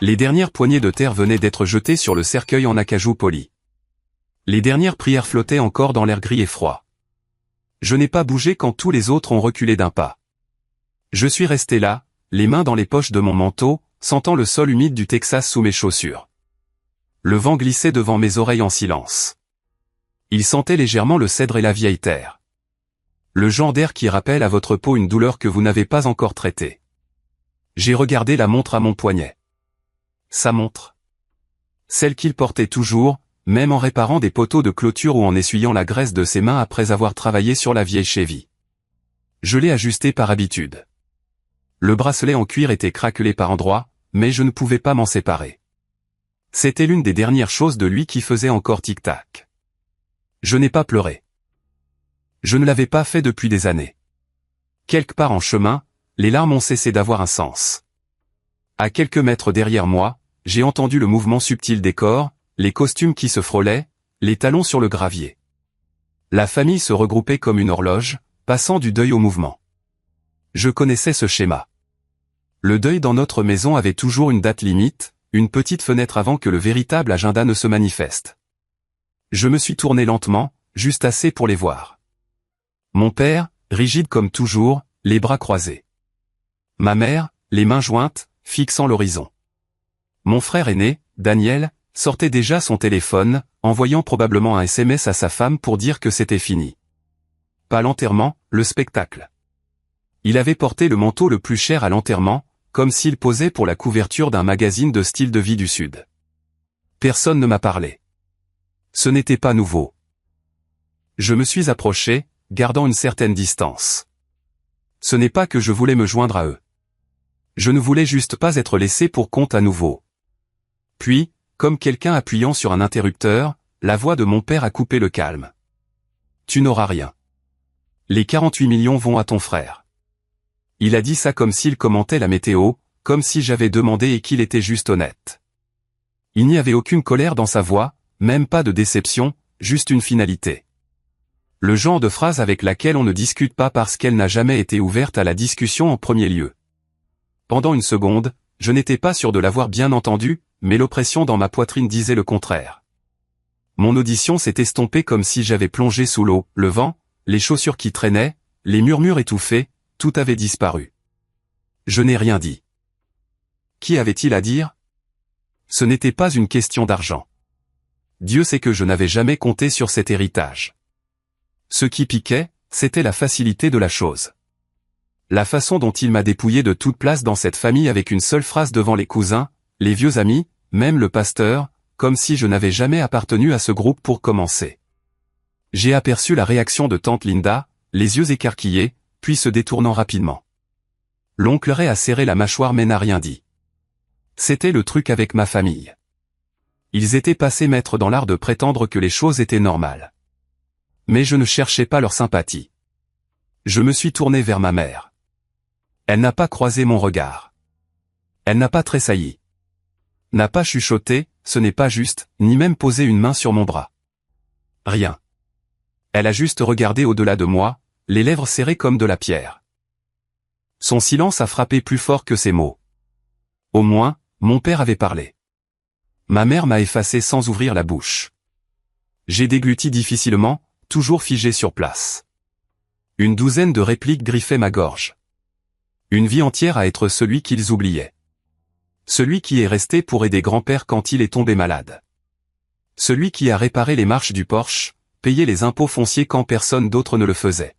Les dernières poignées de terre venaient d'être jetées sur le cercueil en acajou poli. Les dernières prières flottaient encore dans l'air gris et froid. Je n'ai pas bougé quand tous les autres ont reculé d'un pas. Je suis resté là, les mains dans les poches de mon manteau, sentant le sol humide du Texas sous mes chaussures. Le vent glissait devant mes oreilles en silence. Il sentait légèrement le cèdre et la vieille terre. Le genre d'air qui rappelle à votre peau une douleur que vous n'avez pas encore traitée. J'ai regardé la montre à mon poignet. Sa montre. Celle qu'il portait toujours, même en réparant des poteaux de clôture ou en essuyant la graisse de ses mains après avoir travaillé sur la vieille Chevy. Je l'ai ajustée par habitude. Le bracelet en cuir était craquelé par endroits, mais je ne pouvais pas m'en séparer. C'était l'une des dernières choses de lui qui faisait encore tic-tac. Je n'ai pas pleuré. Je ne l'avais pas fait depuis des années. Quelque part en chemin, les larmes ont cessé d'avoir un sens. À quelques mètres derrière moi, j'ai entendu le mouvement subtil des corps, les costumes qui se frôlaient, les talons sur le gravier. La famille se regroupait comme une horloge, passant du deuil au mouvement. Je connaissais ce schéma. Le deuil dans notre maison avait toujours une date limite, une petite fenêtre avant que le véritable agenda ne se manifeste. Je me suis tourné lentement, juste assez pour les voir. Mon père, rigide comme toujours, les bras croisés. Ma mère, les mains jointes, fixant l'horizon. Mon frère aîné, Daniel, sortait déjà son téléphone, envoyant probablement un SMS à sa femme pour dire que c'était fini. Pas l'enterrement, le spectacle. Il avait porté le manteau le plus cher à l'enterrement, comme s'il posait pour la couverture d'un magazine de style de vie du Sud. Personne ne m'a parlé. Ce n'était pas nouveau. Je me suis approché, gardant une certaine distance. Ce n'est pas que je voulais me joindre à eux. Je ne voulais juste pas être laissé pour compte à nouveau. Puis, comme quelqu'un appuyant sur un interrupteur, la voix de mon père a coupé le calme. Tu n'auras rien. Les 48 millions vont à ton frère. Il a dit ça comme s'il commentait la météo, comme si j'avais demandé et qu'il était juste honnête. Il n'y avait aucune colère dans sa voix, même pas de déception, juste une finalité. Le genre de phrase avec laquelle on ne discute pas parce qu'elle n'a jamais été ouverte à la discussion en premier lieu. Pendant une seconde, je n'étais pas sûr de l'avoir bien entendu, mais l'oppression dans ma poitrine disait le contraire. Mon audition s'est estompée comme si j'avais plongé sous l'eau, le vent, les chaussures qui traînaient, les murmures étouffés, tout avait disparu. Je n'ai rien dit. Qu'y avait-il à dire? Ce n'était pas une question d'argent. Dieu sait que je n'avais jamais compté sur cet héritage. Ce qui piquait, c'était la facilité de la chose. La façon dont il m'a dépouillé de toute place dans cette famille avec une seule phrase devant les cousins, les vieux amis, même le pasteur, comme si je n'avais jamais appartenu à ce groupe pour commencer. J'ai aperçu la réaction de tante Linda, les yeux écarquillés, puis se détournant rapidement. L'oncle Ray a serré la mâchoire mais n'a rien dit. C'était le truc avec ma famille. Ils étaient passés maîtres dans l'art de prétendre que les choses étaient normales. Mais je ne cherchais pas leur sympathie. Je me suis tourné vers ma mère. Elle n'a pas croisé mon regard. Elle n'a pas tressailli. N'a pas chuchoté, ce n'est pas juste, ni même posé une main sur mon bras. Rien. Elle a juste regardé au-delà de moi, les lèvres serrées comme de la pierre. Son silence a frappé plus fort que ses mots. Au moins, mon père avait parlé. Ma mère m'a effacé sans ouvrir la bouche. J'ai dégluti difficilement, toujours figé sur place. Une douzaine de répliques griffaient ma gorge. Une vie entière à être celui qu'ils oubliaient. Celui qui est resté pour aider grand-père quand il est tombé malade. Celui qui a réparé les marches du Porsche, payé les impôts fonciers quand personne d'autre ne le faisait.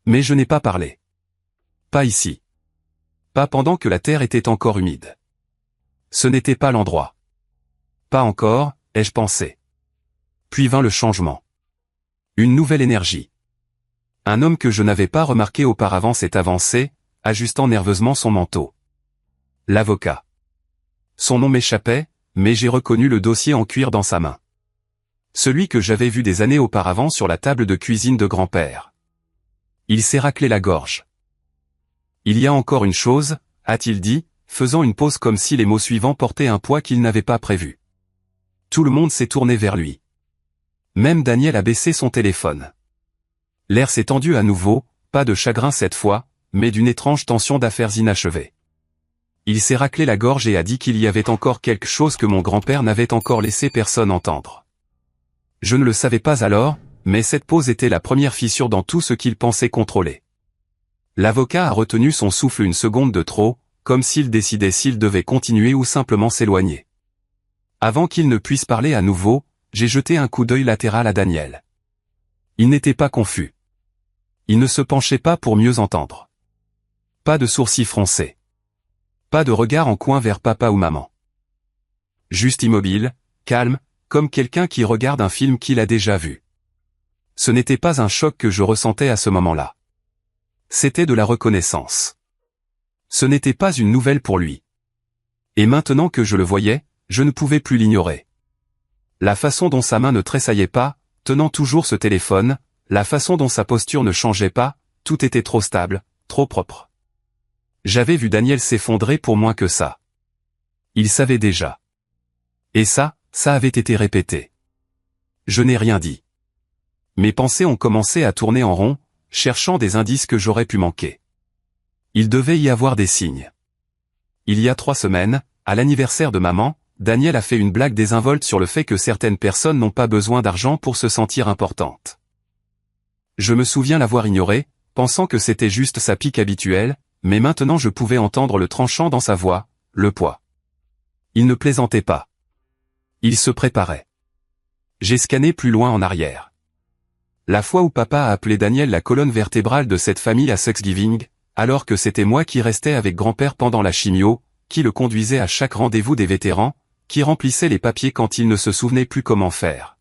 Mais je n'ai pas parlé. Pas ici. Pas pendant que la terre était encore humide. Ce n'était pas l'endroit. Pas encore, ai-je pensé. Puis vint le changement. Une nouvelle énergie. Un homme que je n'avais pas remarqué auparavant s'est avancé, ajustant nerveusement son manteau. L'avocat. Son nom m'échappait, mais j'ai reconnu le dossier en cuir dans sa main. Celui que j'avais vu des années auparavant sur la table de cuisine de grand-père. Il s'est raclé la gorge. Il y a encore une chose, a-t-il dit, faisant une pause comme si les mots suivants portaient un poids qu'il n'avait pas prévu. Tout le monde s'est tourné vers lui. Même Daniel a baissé son téléphone. L'air s'est tendu à nouveau, pas de chagrin cette fois, mais d'une étrange tension d'affaires inachevées. Il s'est raclé la gorge et a dit qu'il y avait encore quelque chose que mon grand-père n'avait encore laissé personne entendre. Je ne le savais pas alors, mais cette pause était la première fissure dans tout ce qu'il pensait contrôler. L'avocat a retenu son souffle une seconde de trop, comme s'il décidait s'il devait continuer ou simplement s'éloigner. Avant qu'il ne puisse parler à nouveau, j'ai jeté un coup d'œil latéral à Daniel. Il n'était pas confus. Il ne se penchait pas pour mieux entendre. Pas de sourcils froncés. Pas de regard en coin vers papa ou maman. Juste immobile, calme, comme quelqu'un qui regarde un film qu'il a déjà vu. Ce n'était pas un choc que je ressentais à ce moment-là. C'était de la reconnaissance. Ce n'était pas une nouvelle pour lui. Et maintenant que je le voyais, je ne pouvais plus l'ignorer. La façon dont sa main ne tressaillait pas, tenant toujours ce téléphone, la façon dont sa posture ne changeait pas, tout était trop stable, trop propre. J'avais vu Daniel s'effondrer pour moins que ça. Il savait déjà. Et ça avait été répété. Je n'ai rien dit. Mes pensées ont commencé à tourner en rond, cherchant des indices que j'aurais pu manquer. Il devait y avoir des signes. Il y a 3 semaines, à l'anniversaire de maman, Daniel a fait une blague désinvolte sur le fait que certaines personnes n'ont pas besoin d'argent pour se sentir importantes. Je me souviens l'avoir ignoré, pensant que c'était juste sa pique habituelle, mais maintenant je pouvais entendre le tranchant dans sa voix, le poids. Il ne plaisantait pas. Il se préparait. J'ai scanné plus loin en arrière. La fois où papa a appelé Daniel la colonne vertébrale de cette famille à Thanksgiving, alors que c'était moi qui restais avec grand-père pendant la chimio, qui le conduisait à chaque rendez-vous des vétérans, qui remplissait les papiers quand il ne se souvenait plus comment faire.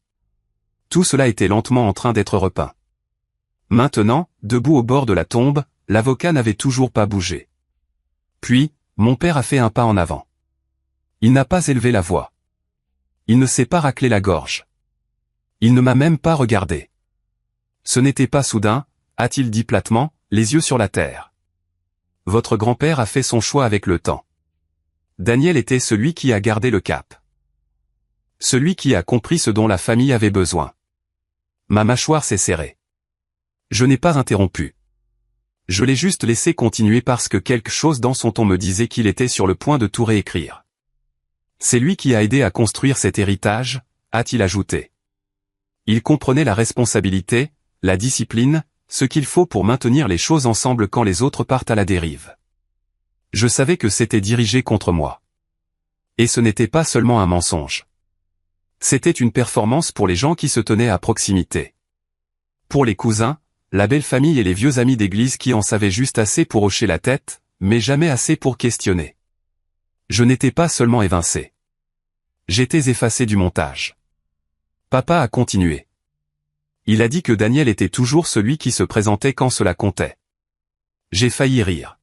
Tout cela était lentement en train d'être repeint. Maintenant, debout au bord de la tombe, l'avocat n'avait toujours pas bougé. Puis, mon père a fait un pas en avant. Il n'a pas élevé la voix. Il ne s'est pas raclé la gorge. Il ne m'a même pas regardé. Ce n'était pas soudain, a-t-il dit platement, les yeux sur la terre. Votre grand-père a fait son choix avec le temps. Daniel était celui qui a gardé le cap. Celui qui a compris ce dont la famille avait besoin. Ma mâchoire s'est serrée. Je n'ai pas interrompu. Je l'ai juste laissé continuer parce que quelque chose dans son ton me disait qu'il était sur le point de tout réécrire. C'est lui qui a aidé à construire cet héritage, a-t-il ajouté. Il comprenait la responsabilité, la discipline, ce qu'il faut pour maintenir les choses ensemble quand les autres partent à la dérive. Je savais que c'était dirigé contre moi. Et ce n'était pas seulement un mensonge. C'était une performance pour les gens qui se tenaient à proximité. Pour les cousins, la belle famille et les vieux amis d'église qui en savaient juste assez pour hocher la tête, mais jamais assez pour questionner. Je n'étais pas seulement évincé. J'étais effacé du montage. Papa a continué. Il a dit que Daniel était toujours celui qui se présentait quand cela comptait. J'ai failli rire.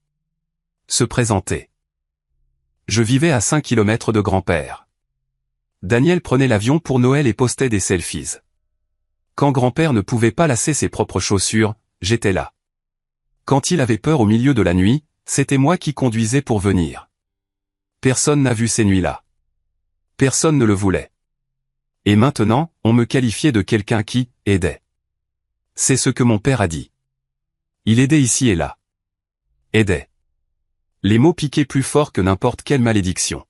Se présenter. Je vivais à 5 kilomètres de grand-père. Daniel prenait l'avion pour Noël et postait des selfies. Quand grand-père ne pouvait pas lasser ses propres chaussures, j'étais là. Quand il avait peur au milieu de la nuit, c'était moi qui conduisais pour venir. Personne n'a vu ces nuits-là. Personne ne le voulait. Et maintenant, on me qualifiait de quelqu'un qui aidait. C'est ce que mon père a dit. Il aidait ici et là. Aidait. Les mots piquaient plus fort que n'importe quelle malédiction.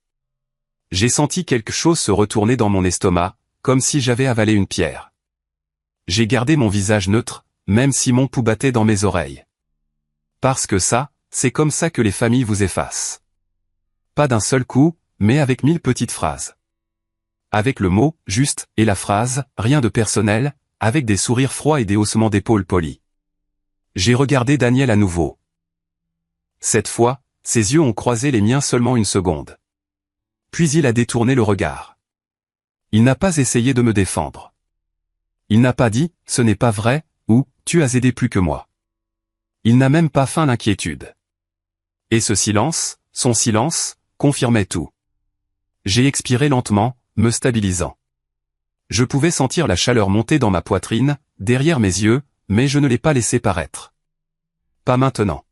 J'ai senti quelque chose se retourner dans mon estomac, comme si j'avais avalé une pierre. J'ai gardé mon visage neutre, même si mon pouls battait dans mes oreilles. Parce que ça, c'est comme ça que les familles vous effacent. Pas d'un seul coup, mais avec 1000 petites phrases. Avec le mot, juste, et la phrase, rien de personnel, avec des sourires froids et des haussements d'épaules polis. J'ai regardé Daniel à nouveau. Cette fois, ses yeux ont croisé les miens seulement une seconde. Puis il a détourné le regard. Il n'a pas essayé de me défendre. Il n'a pas dit « ce n'est pas vrai » ou « tu as aidé plus que moi ». Il n'a même pas feint l'inquiétude. Et ce silence, son silence, confirmait tout. J'ai expiré lentement, me stabilisant. Je pouvais sentir la chaleur monter dans ma poitrine, derrière mes yeux, mais je ne l'ai pas laissé paraître. Pas maintenant.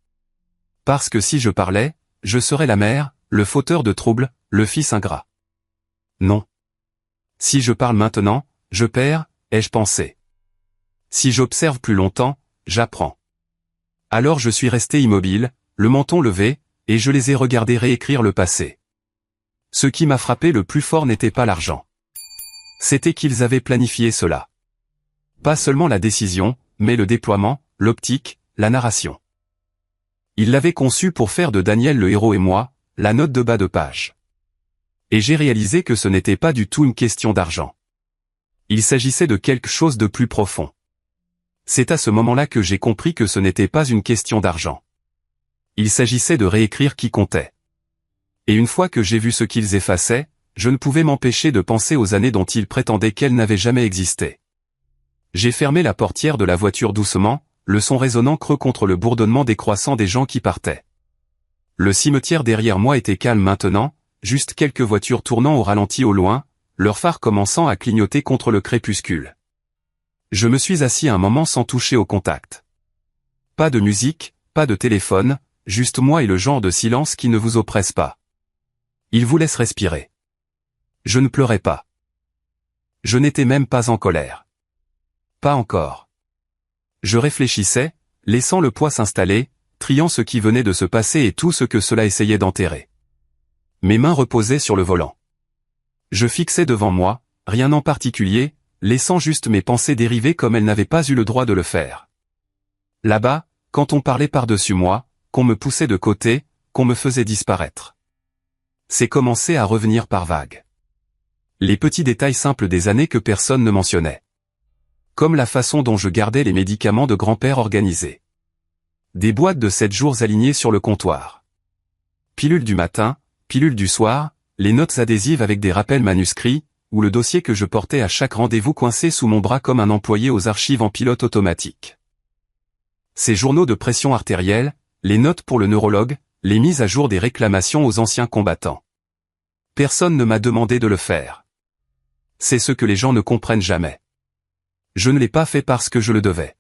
Parce que si je parlais, je serais la mère, le fauteur de troubles, le fils ingrat. Non. Si je parle maintenant, je perds, ai-je pensé. Si j'observe plus longtemps, j'apprends. Alors je suis resté immobile, le menton levé, et je les ai regardés réécrire le passé. Ce qui m'a frappé le plus fort n'était pas l'argent. C'était qu'ils avaient planifié cela. Pas seulement la décision, mais le déploiement, l'optique, la narration. Ils l'avaient conçu pour faire de Daniel le héros et moi, la note de bas de page. Et j'ai réalisé que ce n'était pas du tout une question d'argent. Il s'agissait de quelque chose de plus profond. C'est à ce moment-là que j'ai compris que ce n'était pas une question d'argent. Il s'agissait de réécrire qui comptait. Et une fois que j'ai vu ce qu'ils effaçaient, je ne pouvais m'empêcher de penser aux années dont ils prétendaient qu'elles n'avaient jamais existé. J'ai fermé la portière de la voiture doucement, le son résonnant creux contre le bourdonnement décroissant des gens qui partaient. Le cimetière derrière moi était calme maintenant, juste quelques voitures tournant au ralenti au loin, leurs phares commençant à clignoter contre le crépuscule. Je me suis assis un moment sans toucher au contact. Pas de musique, pas de téléphone, juste moi et le genre de silence qui ne vous oppresse pas. Il vous laisse respirer. Je ne pleurais pas. Je n'étais même pas en colère. Pas encore. Je réfléchissais, laissant le poids s'installer, triant ce qui venait de se passer et tout ce que cela essayait d'enterrer. Mes mains reposaient sur le volant. Je fixais devant moi, rien en particulier, laissant juste mes pensées dériver comme elles n'avaient pas eu le droit de le faire. Là-bas, quand on parlait par-dessus moi, qu'on me poussait de côté, qu'on me faisait disparaître. C'est commencé à revenir par vagues. Les petits détails simples des années que personne ne mentionnait. Comme la façon dont je gardais les médicaments de grand-père organisés. Des boîtes de 7 jours alignées sur le comptoir. Pilule du matin, pilule du soir, les notes adhésives avec des rappels manuscrits, ou le dossier que je portais à chaque rendez-vous coincé sous mon bras comme un employé aux archives en pilote automatique. Ces journaux de pression artérielle, les notes pour le neurologue, les mises à jour des réclamations aux anciens combattants. Personne ne m'a demandé de le faire. C'est ce que les gens ne comprennent jamais. Je ne l'ai pas fait parce que je le devais.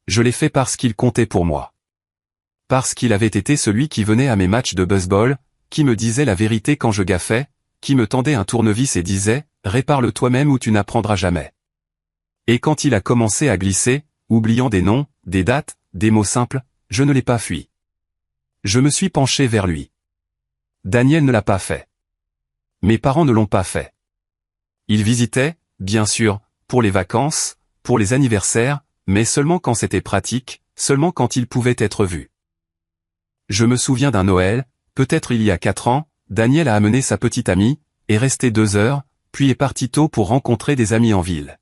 Je l'ai fait parce qu'il comptait pour moi. Parce qu'il avait été celui qui venait à mes matchs de baseball, qui me disait la vérité quand je gaffais, qui me tendait un tournevis et disait « Répare-le toi-même ou tu n'apprendras jamais ». Et quand il a commencé à glisser, oubliant des noms, des dates, des mots simples, je ne l'ai pas fui. Je me suis penché vers lui. Daniel ne l'a pas fait. Mes parents ne l'ont pas fait. Ils visitaient, bien sûr, pour les vacances, pour les anniversaires, mais seulement quand c'était pratique, seulement quand ils pouvaient être vus. Je me souviens d'un Noël, peut-être il y a 4 ans, Daniel a amené sa petite amie, est resté 2 heures, puis est parti tôt pour rencontrer des amis en ville.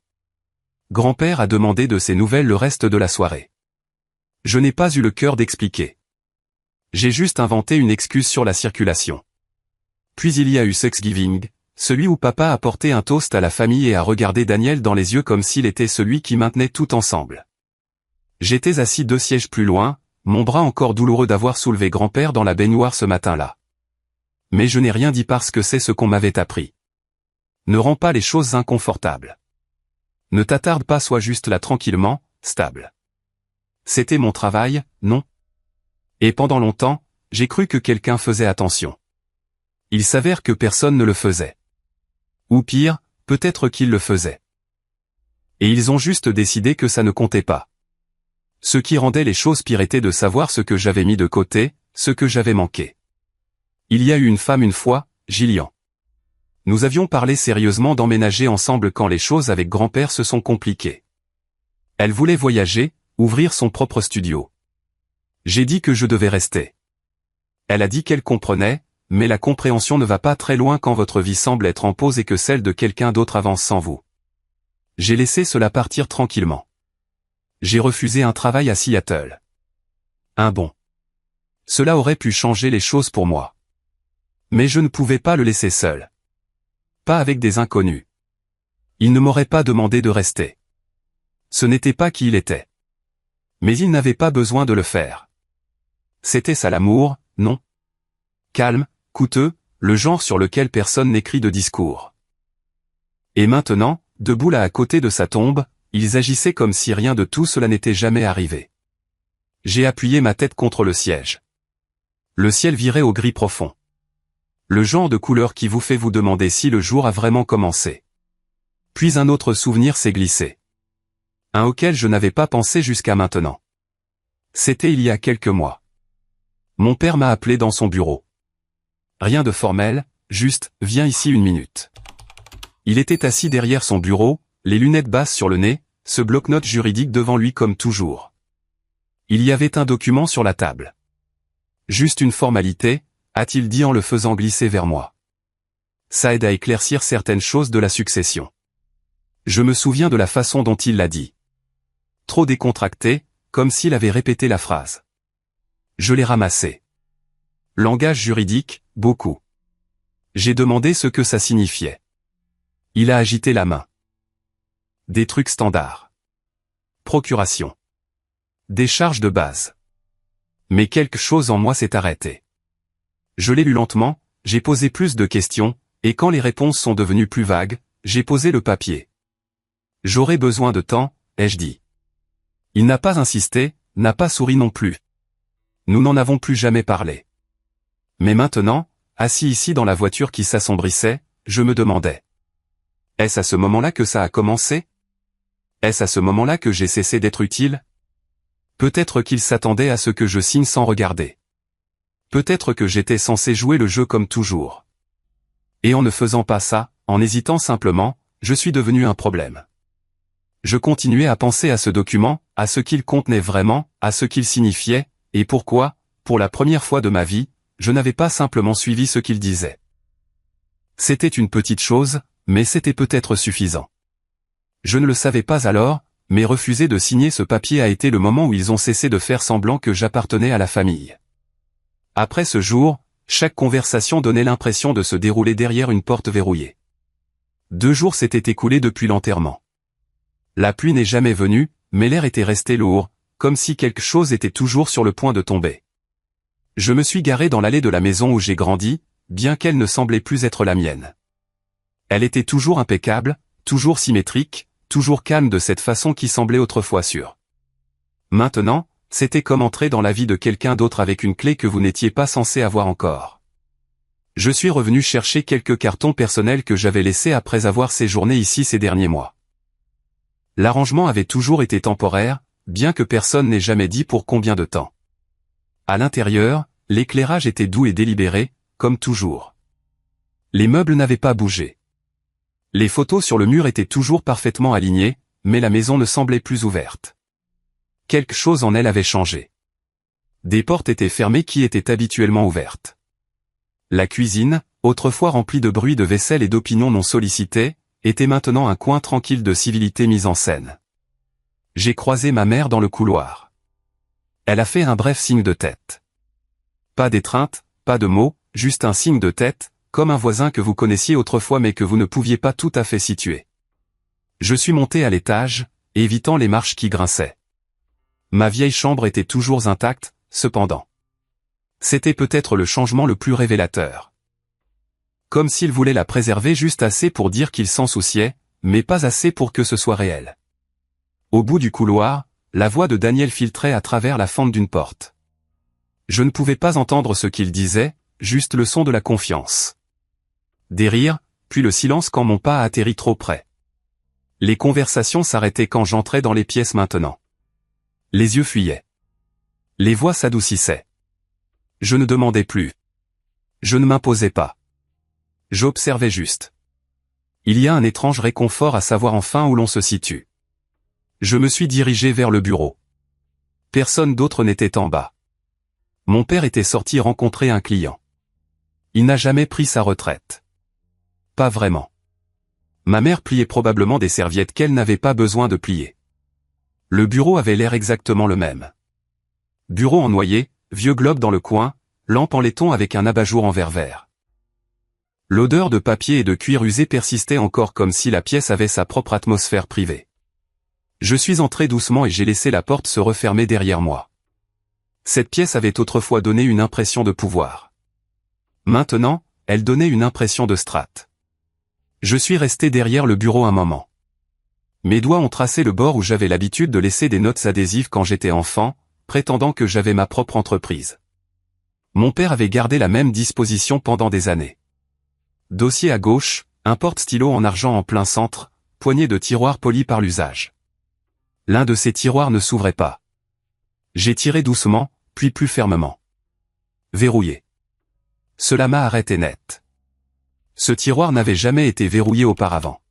Grand-père a demandé de ses nouvelles le reste de la soirée. Je n'ai pas eu le cœur d'expliquer. J'ai juste inventé une excuse sur la circulation. Puis il y a eu Thanksgiving, celui où papa a porté un toast à la famille et a regardé Daniel dans les yeux comme s'il était celui qui maintenait tout ensemble. J'étais assis 2 sièges plus loin, mon bras encore douloureux d'avoir soulevé grand-père dans la baignoire ce matin-là. Mais je n'ai rien dit parce que c'est ce qu'on m'avait appris. Ne rends pas les choses inconfortables. Ne t'attarde pas, sois juste là tranquillement, stable. C'était mon travail, non? Et pendant longtemps, j'ai cru que quelqu'un faisait attention. Il s'avère que personne ne le faisait. Ou pire, peut-être qu'ils le faisaient. Et ils ont juste décidé que ça ne comptait pas. Ce qui rendait les choses pires était de savoir ce que j'avais mis de côté, ce que j'avais manqué. Il y a eu une femme une fois, Gillian. Nous avions parlé sérieusement d'emménager ensemble quand les choses avec grand-père se sont compliquées. Elle voulait voyager, ouvrir son propre studio. J'ai dit que je devais rester. Elle a dit qu'elle comprenait, mais la compréhension ne va pas très loin quand votre vie semble être en pause et que celle de quelqu'un d'autre avance sans vous. J'ai laissé cela partir tranquillement. J'ai refusé un travail à Seattle. Un bon. Cela aurait pu changer les choses pour moi. Mais je ne pouvais pas le laisser seul. Pas avec des inconnus. Il ne m'aurait pas demandé de rester. Ce n'était pas qui il était. Mais il n'avait pas besoin de le faire. C'était ça l'amour, non? Calme, coûteux, le genre sur lequel personne n'écrit de discours. Et maintenant, debout là à côté de sa tombe, ils agissaient comme si rien de tout cela n'était jamais arrivé. J'ai appuyé ma tête contre le siège. Le ciel virait au gris profond. Le genre de couleur qui vous fait vous demander si le jour a vraiment commencé. Puis un autre souvenir s'est glissé. Un auquel je n'avais pas pensé jusqu'à maintenant. C'était il y a quelques mois. Mon père m'a appelé dans son bureau. Rien de formel, juste, viens ici une minute. Il était assis derrière son bureau, les lunettes basses sur le nez, ce bloc-notes juridique devant lui comme toujours. Il y avait un document sur la table. Juste une formalité, a-t-il dit en le faisant glisser vers moi. Ça aide à éclaircir certaines choses de la succession. Je me souviens de la façon dont il l'a dit. Trop décontracté, comme s'il avait répété la phrase. Je l'ai ramassé. Langage juridique, beaucoup. J'ai demandé ce que ça signifiait. Il a agité la main. Des trucs standards. Procuration. Des charges de base. Mais quelque chose en moi s'est arrêté. Je l'ai lu lentement, j'ai posé plus de questions, et quand les réponses sont devenues plus vagues, j'ai posé le papier. J'aurai besoin de temps, ai-je dit. Il n'a pas insisté, n'a pas souri non plus. Nous n'en avons plus jamais parlé. Mais maintenant, assis ici dans la voiture qui s'assombrissait, je me demandais. Est-ce à ce moment-là que ça a commencé? Est-ce à ce moment-là que j'ai cessé d'être utile? Peut-être qu'il s'attendait à ce que je signe sans regarder. Peut-être que j'étais censé jouer le jeu comme toujours. Et en ne faisant pas ça, en hésitant simplement, je suis devenu un problème. Je continuais à penser à ce document, à ce qu'il contenait vraiment, à ce qu'il signifiait, et pourquoi, pour la première fois de ma vie, je n'avais pas simplement suivi ce qu'il disait. C'était une petite chose, mais c'était peut-être suffisant. Je ne le savais pas alors, mais refuser de signer ce papier a été le moment où ils ont cessé de faire semblant que j'appartenais à la famille. Après ce jour, chaque conversation donnait l'impression de se dérouler derrière une porte verrouillée. 2 jours s'étaient écoulés depuis l'enterrement. La pluie n'est jamais venue, mais l'air était resté lourd, comme si quelque chose était toujours sur le point de tomber. Je me suis garé dans l'allée de la maison où j'ai grandi, bien qu'elle ne semblait plus être la mienne. Elle était toujours impeccable, toujours symétrique, toujours calme de cette façon qui semblait autrefois sûre. Maintenant, c'était comme entrer dans la vie de quelqu'un d'autre avec une clé que vous n'étiez pas censé avoir encore. Je suis revenu chercher quelques cartons personnels que j'avais laissés après avoir séjourné ici ces derniers mois. L'arrangement avait toujours été temporaire, bien que personne n'ait jamais dit pour combien de temps. À l'intérieur, l'éclairage était doux et délibéré, comme toujours. Les meubles n'avaient pas bougé. Les photos sur le mur étaient toujours parfaitement alignées, mais la maison ne semblait plus ouverte. Quelque chose en elle avait changé. Des portes étaient fermées qui étaient habituellement ouvertes. La cuisine, autrefois remplie de bruit de vaisselle et d'opinions non sollicitées, était maintenant un coin tranquille de civilité mise en scène. J'ai croisé ma mère dans le couloir. Elle a fait un bref signe de tête. Pas d'étreinte, pas de mots, juste un signe de tête, comme un voisin que vous connaissiez autrefois mais que vous ne pouviez pas tout à fait situer. Je suis monté à l'étage, évitant les marches qui grinçaient. Ma vieille chambre était toujours intacte, cependant. C'était peut-être le changement le plus révélateur. Comme s'il voulait la préserver juste assez pour dire qu'il s'en souciait, mais pas assez pour que ce soit réel. Au bout du couloir, la voix de Daniel filtrait à travers la fente d'une porte. Je ne pouvais pas entendre ce qu'il disait, juste le son de la confiance. Des rires, puis le silence quand mon pas atterrit trop près. Les conversations s'arrêtaient quand j'entrais dans les pièces maintenant. Les yeux fuyaient. Les voix s'adoucissaient. Je ne demandais plus. Je ne m'imposais pas. J'observais juste. Il y a un étrange réconfort à savoir enfin où l'on se situe. Je me suis dirigé vers le bureau. Personne d'autre n'était en bas. Mon père était sorti rencontrer un client. Il n'a jamais pris sa retraite. Pas vraiment. Ma mère pliait probablement des serviettes qu'elle n'avait pas besoin de plier. Le bureau avait l'air exactement le même. Bureau en noyer, vieux globe dans le coin, lampe en laiton avec un abat-jour en verre vert. L'odeur de papier et de cuir usé persistait encore comme si la pièce avait sa propre atmosphère privée. Je suis entré doucement et j'ai laissé la porte se refermer derrière moi. Cette pièce avait autrefois donné une impression de pouvoir. Maintenant, elle donnait une impression de strate. Je suis resté derrière le bureau un moment. Mes doigts ont tracé le bord où j'avais l'habitude de laisser des notes adhésives quand j'étais enfant, prétendant que j'avais ma propre entreprise. Mon père avait gardé la même disposition pendant des années. Dossier à gauche, un porte-stylo en argent en plein centre, poignée de tiroirs polis par l'usage. L'un de ces tiroirs ne s'ouvrait pas. J'ai tiré doucement, puis plus fermement. Verrouillé. Cela m'a arrêté net. Ce tiroir n'avait jamais été verrouillé auparavant.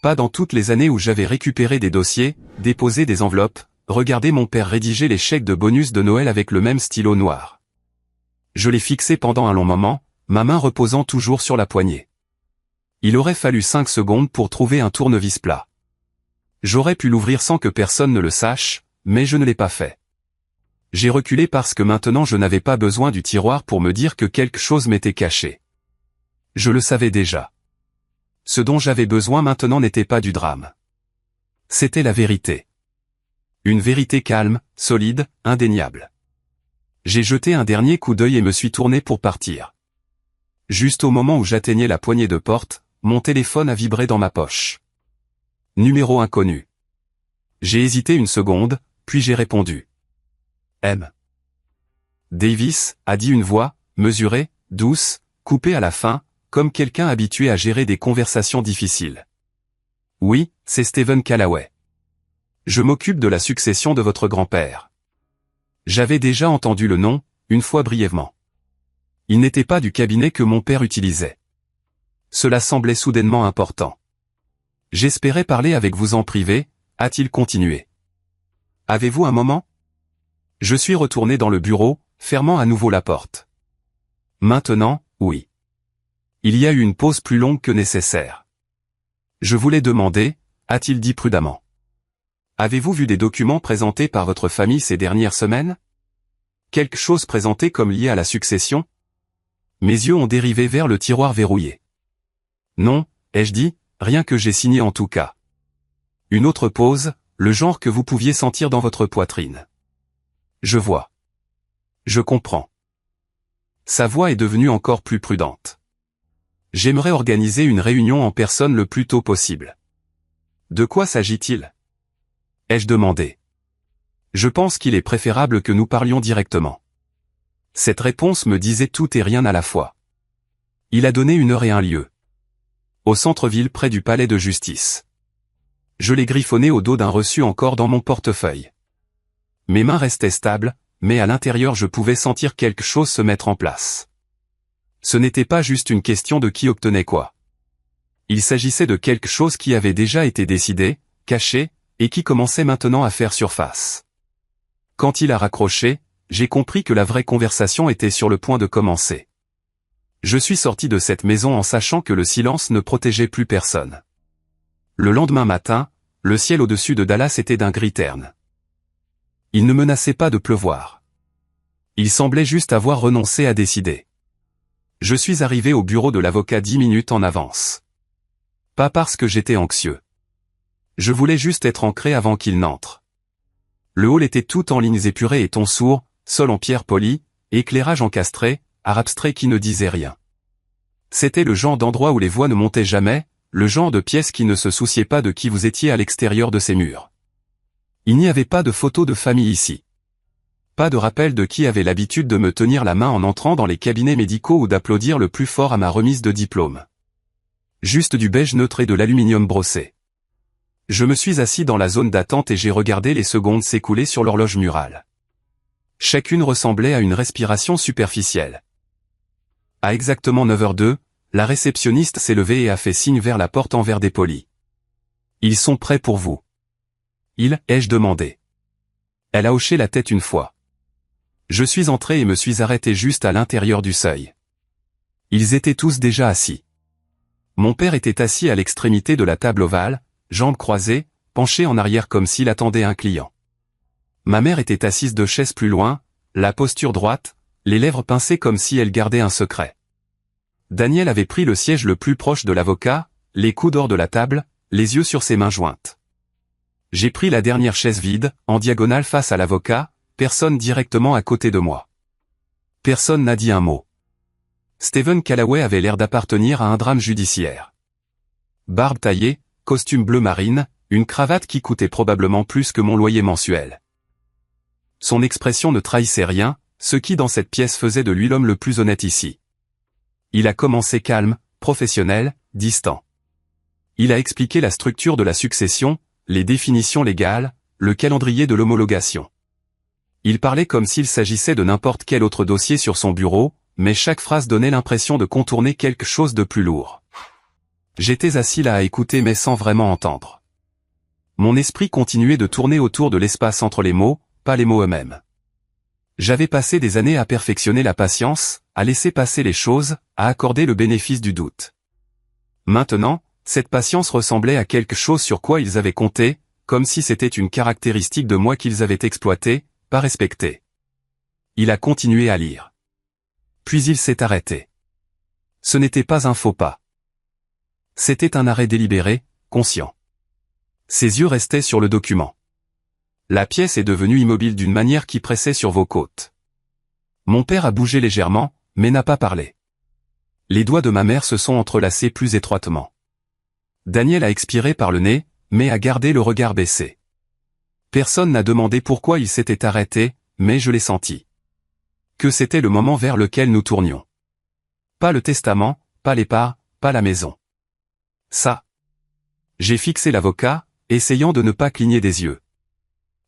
Pas dans toutes les années où j'avais récupéré des dossiers, déposé des enveloppes, regardé mon père rédiger les chèques de bonus de Noël avec le même stylo noir. Je l'ai fixé pendant un long moment, ma main reposant toujours sur la poignée. Il aurait fallu 5 secondes pour trouver un tournevis plat. J'aurais pu l'ouvrir sans que personne ne le sache, mais je ne l'ai pas fait. J'ai reculé parce que maintenant je n'avais pas besoin du tiroir pour me dire que quelque chose m'était caché. Je le savais déjà. Ce dont j'avais besoin maintenant n'était pas du drame. C'était la vérité. Une vérité calme, solide, indéniable. J'ai jeté un dernier coup d'œil et me suis tourné pour partir. Juste au moment où j'atteignais la poignée de porte, mon téléphone a vibré dans ma poche. Numéro inconnu. J'ai hésité une seconde, puis j'ai répondu. M. Davis, a dit une voix, mesurée, douce, coupée à la fin, comme quelqu'un habitué à gérer des conversations difficiles. Oui, c'est Stephen Callaway. Je m'occupe de la succession de votre grand-père. J'avais déjà entendu le nom, une fois brièvement. Il n'était pas du cabinet que mon père utilisait. Cela semblait soudainement important. J'espérais parler avec vous en privé, a-t-il continué. Avez-vous un moment? Je suis retourné dans le bureau, fermant à nouveau la porte. Maintenant, oui. Il y a eu une pause plus longue que nécessaire. Je voulais demander, a-t-il dit prudemment. Avez-vous vu des documents présentés par votre famille ces dernières semaines? Quelque chose présenté comme lié à la succession? Mes yeux ont dérivé vers le tiroir verrouillé. Non, ai-je dit, rien que j'ai signé en tout cas. Une autre pause, le genre que vous pouviez sentir dans votre poitrine. Je vois. Je comprends. Sa voix est devenue encore plus prudente. J'aimerais organiser une réunion en personne le plus tôt possible. De quoi s'agit-il? Ai-je demandé. Je pense qu'il est préférable que nous parlions directement. Cette réponse me disait tout et rien à la fois. Il a donné une heure et un lieu. Au centre-ville près du palais de justice. Je l'ai griffonné au dos d'un reçu encore dans mon portefeuille. Mes mains restaient stables, mais à l'intérieur je pouvais sentir quelque chose se mettre en place. Ce n'était pas juste une question de qui obtenait quoi. Il s'agissait de quelque chose qui avait déjà été décidé, caché, et qui commençait maintenant à faire surface. Quand il a raccroché, j'ai compris que la vraie conversation était sur le point de commencer. Je suis sorti de cette maison en sachant que le silence ne protégeait plus personne. Le lendemain matin, le ciel au-dessus de Dallas était d'un gris terne. Il ne menaçait pas de pleuvoir. Il semblait juste avoir renoncé à décider. Je suis arrivé au bureau de l'avocat 10 minutes en avance. Pas parce que j'étais anxieux. Je voulais juste être ancré avant qu'il n'entre. Le hall était tout en lignes épurées et tons sourds, sol en pierre polie, éclairage encastré, art abstrait qui ne disait rien. C'était le genre d'endroit où les voix ne montaient jamais, le genre de pièce qui ne se souciait pas de qui vous étiez à l'extérieur de ses murs. Il n'y avait pas de photo de famille ici. Pas de rappel de qui avait l'habitude de me tenir la main en entrant dans les cabinets médicaux ou d'applaudir le plus fort à ma remise de diplôme. Juste du beige neutre et de l'aluminium brossé. Je me suis assis dans la zone d'attente et j'ai regardé les secondes s'écouler sur l'horloge murale. Chacune ressemblait à une respiration superficielle. À exactement 9h02, la réceptionniste s'est levée et a fait signe vers la porte en verre dépoli. Ils sont prêts pour vous. Ai-je demandé. Elle a hoché la tête une fois. Je suis entré et me suis arrêté juste à l'intérieur du seuil. Ils étaient tous déjà assis. Mon père était assis à l'extrémité de la table ovale, jambes croisées, penché en arrière comme s'il attendait un client. Ma mère était assise 2 chaises plus loin, la posture droite, les lèvres pincées comme si elle gardait un secret. Daniel avait pris le siège le plus proche de l'avocat, les coudes hors de la table, les yeux sur ses mains jointes. J'ai pris la dernière chaise vide, en diagonale face à l'avocat, personne directement à côté de moi. Personne n'a dit un mot. Stephen Callaway avait l'air d'appartenir à un drame judiciaire. Barbe taillée, costume bleu marine, une cravate qui coûtait probablement plus que mon loyer mensuel. Son expression ne trahissait rien, ce qui dans cette pièce faisait de lui l'homme le plus honnête ici. Il a commencé calme, professionnel, distant. Il a expliqué la structure de la succession, les définitions légales, le calendrier de l'homologation. Il parlait comme s'il s'agissait de n'importe quel autre dossier sur son bureau, mais chaque phrase donnait l'impression de contourner quelque chose de plus lourd. J'étais assis là à écouter mais sans vraiment entendre. Mon esprit continuait de tourner autour de l'espace entre les mots, pas les mots eux-mêmes. J'avais passé des années à perfectionner la patience, à laisser passer les choses, à accorder le bénéfice du doute. Maintenant, cette patience ressemblait à quelque chose sur quoi ils avaient compté, comme si c'était une caractéristique de moi qu'ils avaient exploitée, pas respectée. Il a continué à lire. Puis il s'est arrêté. Ce n'était pas un faux pas. C'était un arrêt délibéré, conscient. Ses yeux restaient sur le document. La pièce est devenue immobile d'une manière qui pressait sur vos côtes. Mon père a bougé légèrement, mais n'a pas parlé. Les doigts de ma mère se sont entrelacés plus étroitement. Daniel a expiré par le nez, mais a gardé le regard baissé. Personne n'a demandé pourquoi il s'était arrêté, mais je l'ai senti. Que c'était le moment vers lequel nous tournions. Pas le testament, pas les parts, pas la maison. Ça. J'ai fixé l'avocat, essayant de ne pas cligner des yeux.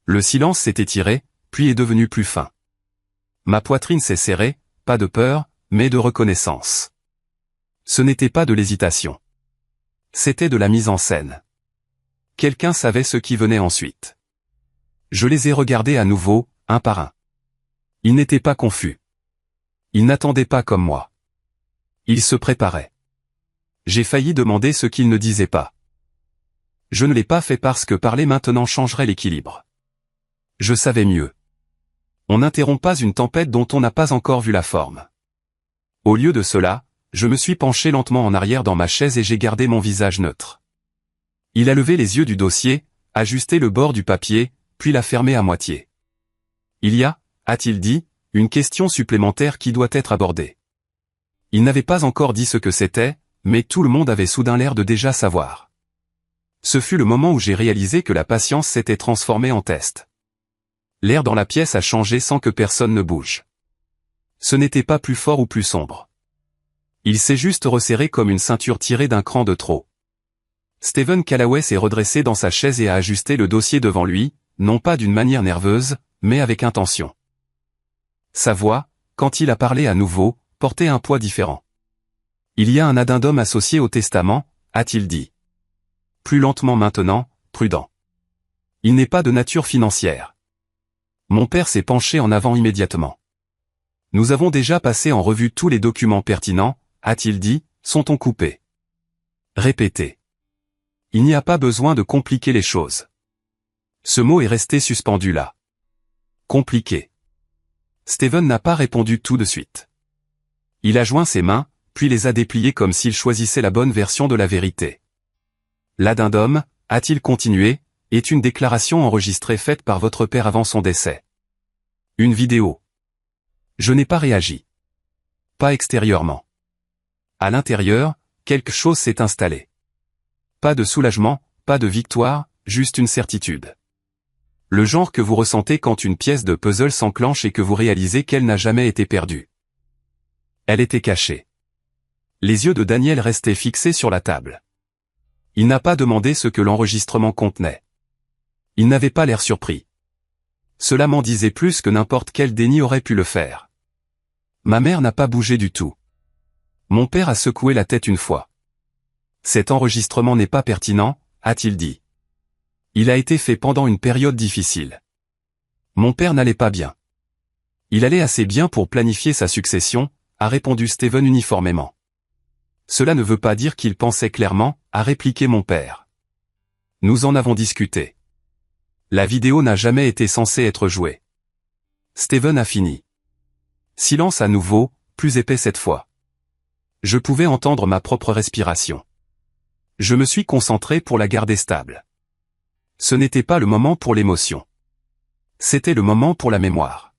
Le silence s'est étiré, puis est devenu plus fin. Ma poitrine s'est serrée, pas de peur, mais de reconnaissance. Ce n'était pas de l'hésitation. C'était de la mise en scène. Quelqu'un savait ce qui venait ensuite. Je les ai regardés à nouveau, un par un. Ils n'étaient pas confus. Ils n'attendaient pas comme moi. Ils se préparaient. J'ai failli demander ce qu'ils ne disaient pas. Je ne l'ai pas fait parce que parler maintenant changerait l'équilibre. Je savais mieux. On n'interrompt pas une tempête dont on n'a pas encore vu la forme. Au lieu de cela, je me suis penché lentement en arrière dans ma chaise et j'ai gardé mon visage neutre. Il a levé les yeux du dossier, ajusté le bord du papier, puis l'a fermé à moitié. Il y a-t-il dit, une question supplémentaire qui doit être abordée. Il n'avait pas encore dit ce que c'était, mais tout le monde avait soudain l'air de déjà savoir. Ce fut le moment où j'ai réalisé que la patience s'était transformée en test. L'air dans la pièce a changé sans que personne ne bouge. Ce n'était pas plus fort ou plus sombre. Il s'est juste resserré comme une ceinture tirée d'un cran de trop. Stephen Callaway s'est redressé dans sa chaise et a ajusté le dossier devant lui, non pas d'une manière nerveuse, mais avec intention. Sa voix, quand il a parlé à nouveau, portait un poids différent. Il y a un addendum associé au testament, a-t-il dit. Plus lentement maintenant, prudent. Il n'est pas de nature financière. Mon père s'est penché en avant immédiatement. Nous avons déjà passé en revue tous les documents pertinents, a-t-il dit, son ton coupé. Répétez. Il n'y a pas besoin de compliquer les choses. Ce mot est resté suspendu là. Compliqué. Stephen n'a pas répondu tout de suite. Il a joint ses mains, puis les a dépliées comme s'il choisissait la bonne version de la vérité. L'addendum, a-t-il continué, est une déclaration enregistrée faite par votre père avant son décès. Une vidéo. Je n'ai pas réagi. Pas extérieurement. À l'intérieur, quelque chose s'est installé. Pas de soulagement, pas de victoire, juste une certitude. Le genre que vous ressentez quand une pièce de puzzle s'enclenche et que vous réalisez qu'elle n'a jamais été perdue. Elle était cachée. Les yeux de Daniel restaient fixés sur la table. Il n'a pas demandé ce que l'enregistrement contenait. Il n'avait pas l'air surpris. Cela m'en disait plus que n'importe quel déni aurait pu le faire. Ma mère n'a pas bougé du tout. Mon père a secoué la tête une fois. Cet enregistrement n'est pas pertinent, a-t-il dit. Il a été fait pendant une période difficile. Mon père n'allait pas bien. Il allait assez bien pour planifier sa succession, a répondu Stephen uniformément. Cela ne veut pas dire qu'il pensait clairement, a répliqué mon père. Nous en avons discuté. La vidéo n'a jamais été censée être jouée. Stephen a fini. Silence à nouveau, plus épais cette fois. Je pouvais entendre ma propre respiration. Je me suis concentré pour la garder stable. Ce n'était pas le moment pour l'émotion. C'était le moment pour la mémoire.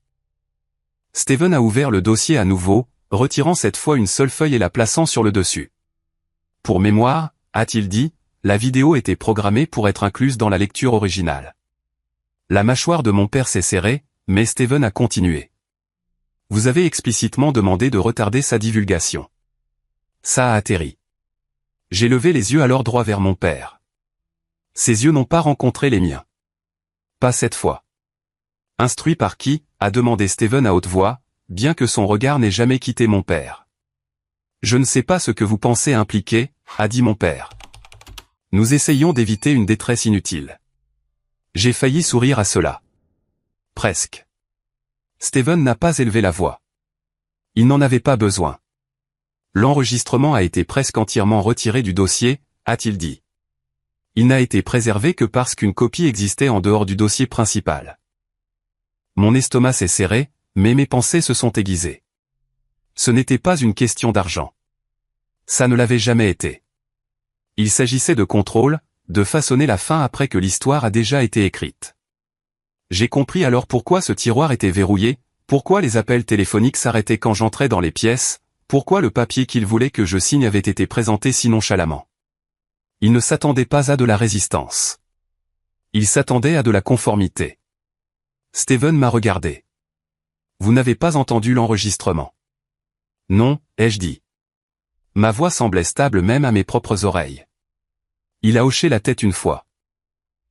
Stephen a ouvert le dossier à nouveau, retirant cette fois une seule feuille et la plaçant sur le dessus. Pour mémoire, a-t-il dit, la vidéo était programmée pour être incluse dans la lecture originale. La mâchoire de mon père s'est serrée, mais Stephen a continué. Vous avez explicitement demandé de retarder sa divulgation. Ça a atterri. J'ai levé les yeux alors droit vers mon père. Ses yeux n'ont pas rencontré les miens. Pas cette fois. Instruit par qui, a demandé Steven à haute voix, bien que son regard n'ait jamais quitté mon père. Je ne sais pas ce que vous pensez impliquer, a dit mon père. Nous essayons d'éviter une détresse inutile. J'ai failli sourire à cela. Presque. Steven n'a pas élevé la voix. Il n'en avait pas besoin. L'enregistrement a été presque entièrement retiré du dossier, a-t-il dit. Il n'a été préservé que parce qu'une copie existait en dehors du dossier principal. Mon estomac s'est serré, mais mes pensées se sont aiguisées. Ce n'était pas une question d'argent. Ça ne l'avait jamais été. Il s'agissait de contrôle, de façonner la fin après que l'histoire a déjà été écrite. J'ai compris alors pourquoi ce tiroir était verrouillé, pourquoi les appels téléphoniques s'arrêtaient quand j'entrais dans les pièces, pourquoi le papier qu'il voulait que je signe avait été présenté si nonchalamment. Il ne s'attendait pas à de la résistance. Il s'attendait à de la conformité. Steven m'a regardé. Vous n'avez pas entendu l'enregistrement. Non, ai-je dit. Ma voix semblait stable même à mes propres oreilles. Il a hoché la tête une fois.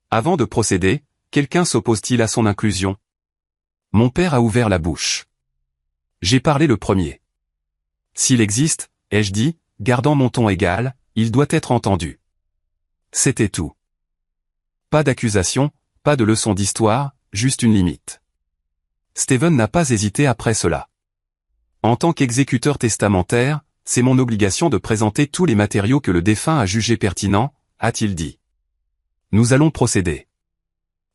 Avant de procéder, quelqu'un s'oppose-t-il à son inclusion? Mon père a ouvert la bouche. J'ai parlé le premier. S'il existe, ai-je dit, gardant mon ton égal, il doit être entendu. C'était tout. Pas d'accusation, pas de leçon d'histoire, juste une limite. Steven n'a pas hésité après cela. En tant qu'exécuteur testamentaire, c'est mon obligation de présenter tous les matériaux que le défunt a jugés pertinents, a-t-il dit. Nous allons procéder.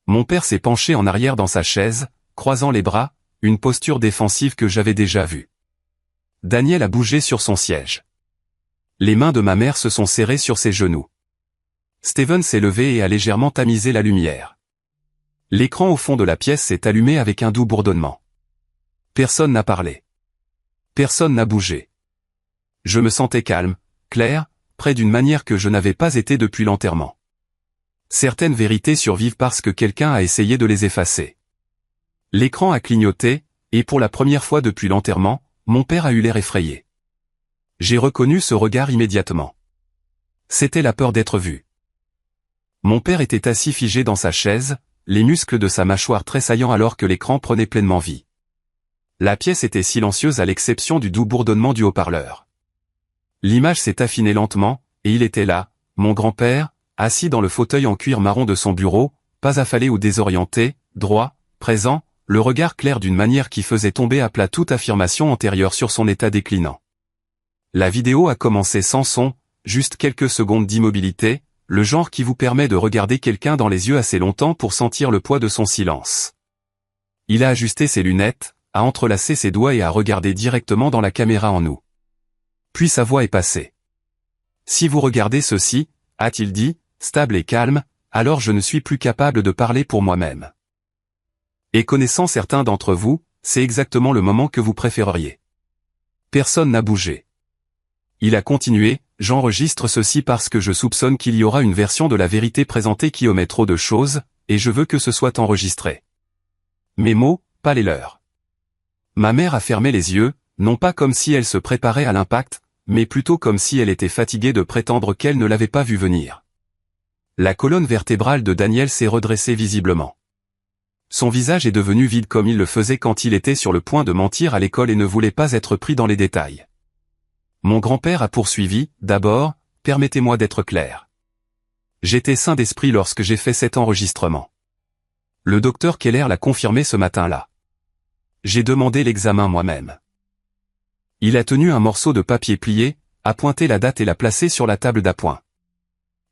Mon père s'est penché en arrière dans sa chaise, croisant les bras, une posture défensive que j'avais déjà vue. Daniel a bougé sur son siège. Les mains de ma mère se sont serrées sur ses genoux. Steven s'est levé et a légèrement tamisé la lumière. L'écran au fond de la pièce s'est allumé avec un doux bourdonnement. Personne n'a parlé. Personne n'a bougé. Je me sentais calme, clair, près d'une manière que je n'avais pas été depuis l'enterrement. Certaines vérités survivent parce que quelqu'un a essayé de les effacer. L'écran a clignoté, et pour la première fois depuis l'enterrement, mon père a eu l'air effrayé. J'ai reconnu ce regard immédiatement. C'était la peur d'être vu. Mon père était assis figé dans sa chaise, les muscles de sa mâchoire tressaillant alors que l'écran prenait pleinement vie. La pièce était silencieuse à l'exception du doux bourdonnement du haut-parleur. L'image s'est affinée lentement, et il était là, mon grand-père, assis dans le fauteuil en cuir marron de son bureau, pas affalé ou désorienté, droit, présent, le regard clair d'une manière qui faisait tomber à plat toute affirmation antérieure sur son état déclinant. La vidéo a commencé sans son, juste quelques secondes d'immobilité, le genre qui vous permet de regarder quelqu'un dans les yeux assez longtemps pour sentir le poids de son silence. Il a ajusté ses lunettes, a entrelacé ses doigts et a regardé directement dans la caméra en nous. Puis sa voix est passée. Si vous regardez ceci, a-t-il dit, stable et calme, alors je ne suis plus capable de parler pour moi-même. Et connaissant certains d'entre vous, c'est exactement le moment que vous préféreriez. Personne n'a bougé. Il a continué, j'enregistre ceci parce que je soupçonne qu'il y aura une version de la vérité présentée qui omet trop de choses, et je veux que ce soit enregistré. Mes mots, pas les leurs. Ma mère a fermé les yeux, non pas comme si elle se préparait à l'impact, mais plutôt comme si elle était fatiguée de prétendre qu'elle ne l'avait pas vu venir. La colonne vertébrale de Daniel s'est redressée visiblement. Son visage est devenu vide comme il le faisait quand il était sur le point de mentir à l'école et ne voulait pas être pris dans les détails. Mon grand-père a poursuivi, d'abord, permettez-moi d'être clair. J'étais sain d'esprit lorsque j'ai fait cet enregistrement. Le docteur Keller l'a confirmé ce matin-là. J'ai demandé l'examen moi-même. Il a tenu un morceau de papier plié, a pointé la date et l'a placé sur la table d'appoint.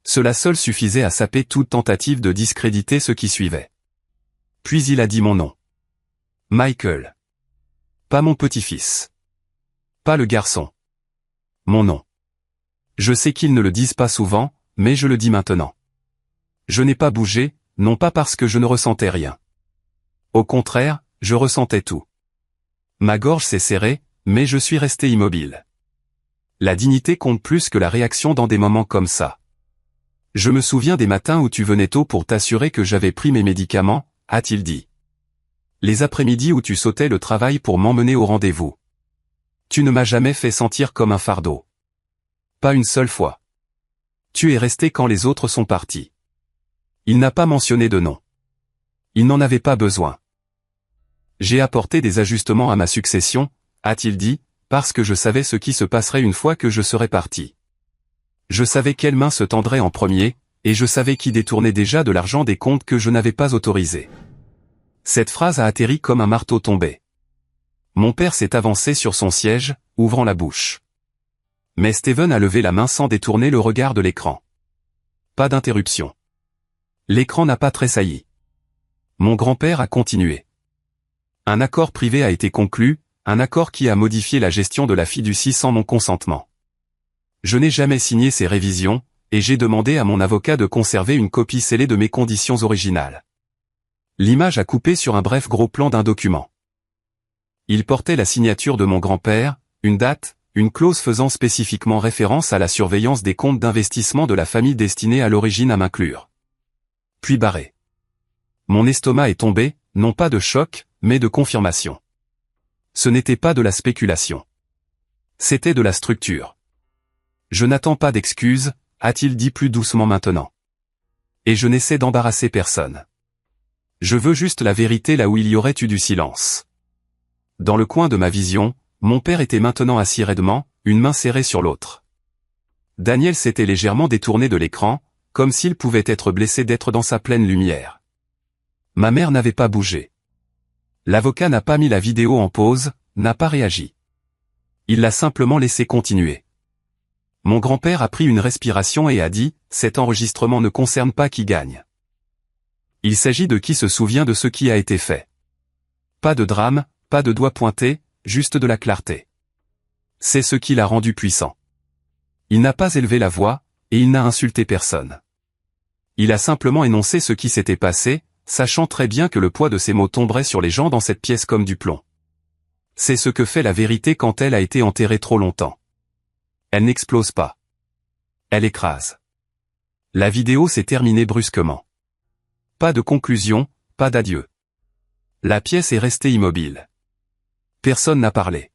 Cela seul suffisait à saper toute tentative de discréditer ce qui suivait. Puis il a dit mon nom. Michael. Pas mon petit-fils. Pas le garçon. Mon nom. Je sais qu'ils ne le disent pas souvent, mais je le dis maintenant. Je n'ai pas bougé, non pas parce que je ne ressentais rien. Au contraire, je ressentais tout. Ma gorge s'est serrée, mais je suis resté immobile. La dignité compte plus que la réaction dans des moments comme ça. Je me souviens des matins où tu venais tôt pour t'assurer que j'avais pris mes médicaments, a-t-il dit. Les après-midi où tu sautais le travail pour m'emmener au rendez-vous. Tu ne m'as jamais fait sentir comme un fardeau. Pas une seule fois. Tu es resté quand les autres sont partis. Il n'a pas mentionné de nom. Il n'en avait pas besoin. J'ai apporté des ajustements à ma succession, a-t-il dit, parce que je savais ce qui se passerait une fois que je serais parti. Je savais quelle main se tendrait en premier, et je savais qui détournait déjà de l'argent des comptes que je n'avais pas autorisés. Cette phrase a atterri comme un marteau tombé. Mon père s'est avancé sur son siège, ouvrant la bouche. Mais Steven a levé la main sans détourner le regard de l'écran. Pas d'interruption. L'écran n'a pas tressailli. Mon grand-père a continué. Un accord privé a été conclu, un accord qui a modifié la gestion de la fiducie sans mon consentement. Je n'ai jamais signé ces révisions, et j'ai demandé à mon avocat de conserver une copie scellée de mes conditions originales. L'image a coupé sur un bref gros plan d'un document. Il portait la signature de mon grand-père, une date, une clause faisant spécifiquement référence à la surveillance des comptes d'investissement de la famille destinée à l'origine à m'inclure. Puis barré. Mon estomac est tombé, non pas de choc, mais de confirmation. Ce n'était pas de la spéculation. C'était de la structure. Je n'attends pas d'excuses, a-t-il dit plus doucement maintenant. Et je n'essaie d'embarrasser personne. Je veux juste la vérité là où il y aurait eu du silence. Dans le coin de ma vision, mon père était maintenant assis raidement, une main serrée sur l'autre. Daniel s'était légèrement détourné de l'écran, comme s'il pouvait être blessé d'être dans sa pleine lumière. Ma mère n'avait pas bougé. L'avocat n'a pas mis la vidéo en pause, n'a pas réagi. Il l'a simplement laissé continuer. Mon grand-père a pris une respiration et a dit, « Cet enregistrement ne concerne pas qui gagne. Il s'agit de qui se souvient de ce qui a été fait. Pas de drame, pas de doigt pointé, juste de la clarté. C'est ce qui l'a rendu puissant. Il n'a pas élevé la voix, et il n'a insulté personne. Il a simplement énoncé ce qui s'était passé, sachant très bien que le poids de ses mots tomberait sur les gens dans cette pièce comme du plomb. C'est ce que fait la vérité quand elle a été enterrée trop longtemps. Elle n'explose pas. Elle écrase. La vidéo s'est terminée brusquement. Pas de conclusion, pas d'adieu. La pièce est restée immobile. Personne n'a parlé.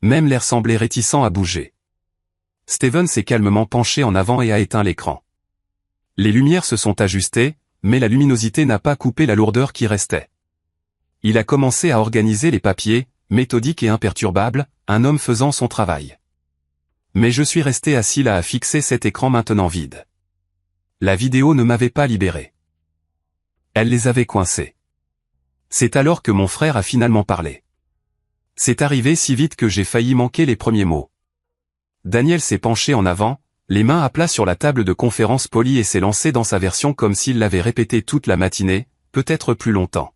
Même l'air semblait réticent à bouger. Steven s'est calmement penché en avant et a éteint l'écran. Les lumières se sont ajustées, mais la luminosité n'a pas coupé la lourdeur qui restait. Il a commencé à organiser les papiers, méthodique et imperturbable, un homme faisant son travail. Mais je suis resté assis là à fixer cet écran maintenant vide. La vidéo ne m'avait pas libéré. Elle les avait coincés. C'est alors que mon frère a finalement parlé. C'est arrivé si vite que j'ai failli manquer les premiers mots. Daniel s'est penché en avant, les mains à plat sur la table de conférence polie et s'est lancé dans sa version comme s'il l'avait répété toute la matinée, peut-être plus longtemps.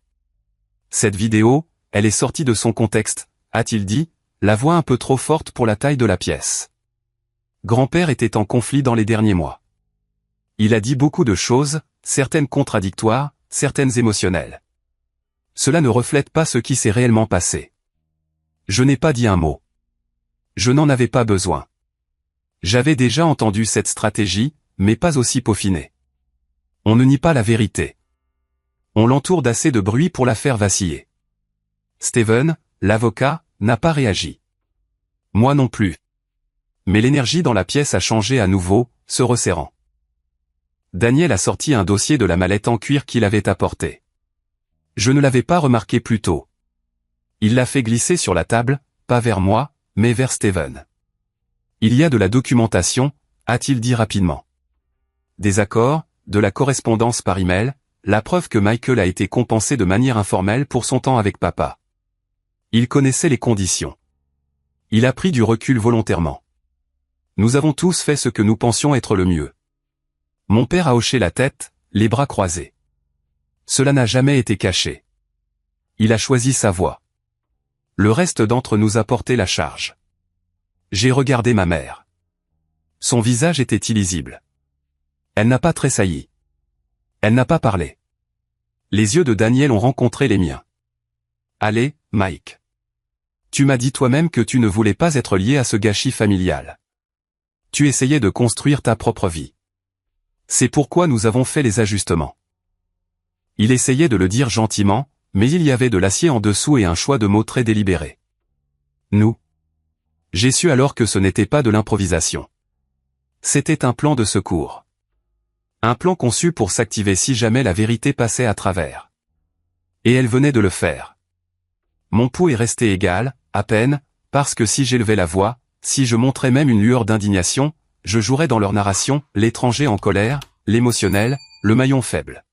Cette vidéo, elle est sortie de son contexte, a-t-il dit, la voix un peu trop forte pour la taille de la pièce. Grand-père était en conflit dans les derniers mois. Il a dit beaucoup de choses, certaines contradictoires, certaines émotionnelles. Cela ne reflète pas ce qui s'est réellement passé. Je n'ai pas dit un mot. Je n'en avais pas besoin. J'avais déjà entendu cette stratégie, mais pas aussi peaufinée. On ne nie pas la vérité. On l'entoure d'assez de bruit pour la faire vaciller. Steven, l'avocat, n'a pas réagi. Moi non plus. Mais l'énergie dans la pièce a changé à nouveau, se resserrant. Daniel a sorti un dossier de la mallette en cuir qu'il avait apporté. Je ne l'avais pas remarqué plus tôt. Il l'a fait glisser sur la table, pas vers moi, mais vers Steven. Il y a de la documentation, a-t-il dit rapidement. Des accords, de la correspondance par email, la preuve que Michael a été compensé de manière informelle pour son temps avec papa. Il connaissait les conditions. Il a pris du recul volontairement. Nous avons tous fait ce que nous pensions être le mieux. Mon père a hoché la tête, les bras croisés. Cela n'a jamais été caché. Il a choisi sa voie. Le reste d'entre nous a porté la charge. J'ai regardé ma mère. Son visage était illisible. Elle n'a pas tressailli. Elle n'a pas parlé. Les yeux de Daniel ont rencontré les miens. Allez, Mike. Tu m'as dit toi-même que tu ne voulais pas être lié à ce gâchis familial. Tu essayais de construire ta propre vie. C'est pourquoi nous avons fait les ajustements. Il essayait de le dire gentiment, mais il y avait de l'acier en dessous et un choix de mots très délibéré. Nous. J'ai su alors que ce n'était pas de l'improvisation. C'était un plan de secours. Un plan conçu pour s'activer si jamais la vérité passait à travers. Et elle venait de le faire. Mon pouls est resté égal, à peine, parce que si j'élevais la voix, si je montrais même une lueur d'indignation, je jouerais dans leur narration, l'étranger en colère, l'émotionnel, le maillon faible.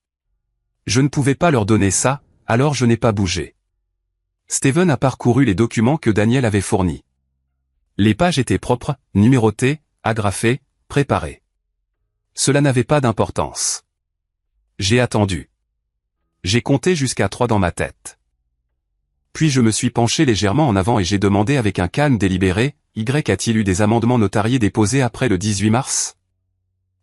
Je ne pouvais pas leur donner ça, alors je n'ai pas bougé. Steven a parcouru les documents que Daniel avait fournis. Les pages étaient propres, numérotées, agrafées, préparées. Cela n'avait pas d'importance. J'ai attendu. J'ai compté jusqu'à 3 dans ma tête. Puis je me suis penché légèrement en avant et j'ai demandé avec un calme délibéré, Y a-t-il eu des amendements notariés déposés après le 18 mars?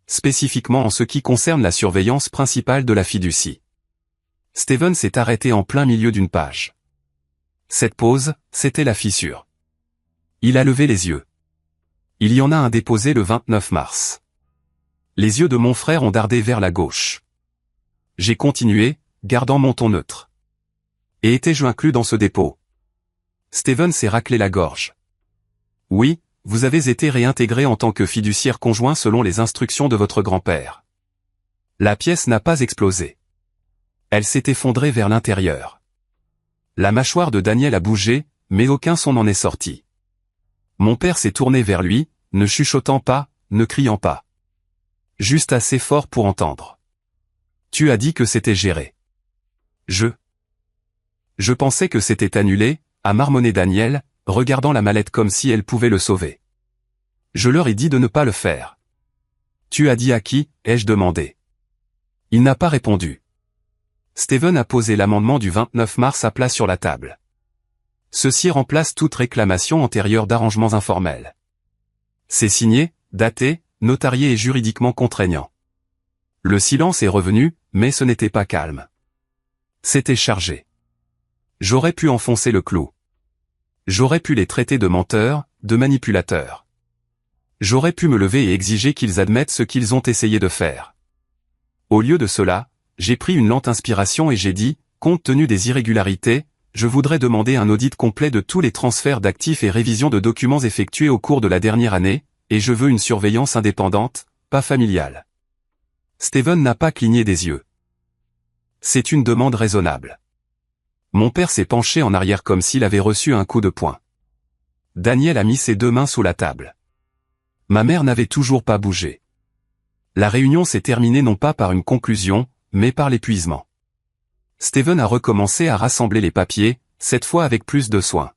Spécifiquement en ce qui concerne la surveillance principale de la fiducie. Steven s'est arrêté en plein milieu d'une page. Cette pause, c'était la fissure. Il a levé les yeux. Il y en a un déposé le 29 mars. Les yeux de mon frère ont dardé vers la gauche. J'ai continué, gardant mon ton neutre. Et étais-je inclus dans ce dépôt? Steven s'est raclé la gorge. Oui, vous avez été réintégré en tant que fiduciaire conjoint selon les instructions de votre grand-père. La pièce n'a pas explosé. Elle s'est effondrée vers l'intérieur. La mâchoire de Daniel a bougé, mais aucun son n'en est sorti. Mon père s'est tourné vers lui, ne chuchotant pas, ne criant pas. Juste assez fort pour entendre. Tu as dit que c'était géré. Je pensais que c'était annulé, a marmonné Daniel, regardant la mallette comme si elle pouvait le sauver. Je leur ai dit de ne pas le faire. Tu as dit à qui, ai-je demandé. Il n'a pas répondu. Steven a posé l'amendement du 29 mars à plat sur la table. Ceci remplace toute réclamation antérieure d'arrangements informels. C'est signé, daté, notarié et juridiquement contraignant. Le silence est revenu, mais ce n'était pas calme. C'était chargé. J'aurais pu enfoncer le clou. J'aurais pu les traiter de menteurs, de manipulateurs. J'aurais pu me lever et exiger qu'ils admettent ce qu'ils ont essayé de faire. Au lieu de cela, j'ai pris une lente inspiration et j'ai dit, compte tenu des irrégularités, je voudrais demander un audit complet de tous les transferts d'actifs et révision de documents effectués au cours de la dernière année, et je veux une surveillance indépendante, pas familiale. Steven n'a pas cligné des yeux. C'est une demande raisonnable. Mon père s'est penché en arrière comme s'il avait reçu un coup de poing. Daniel a mis ses 2 mains sous la table. Ma mère n'avait toujours pas bougé. La réunion s'est terminée non pas par une conclusion, mais par l'épuisement. Steven a recommencé à rassembler les papiers, cette fois avec plus de soin.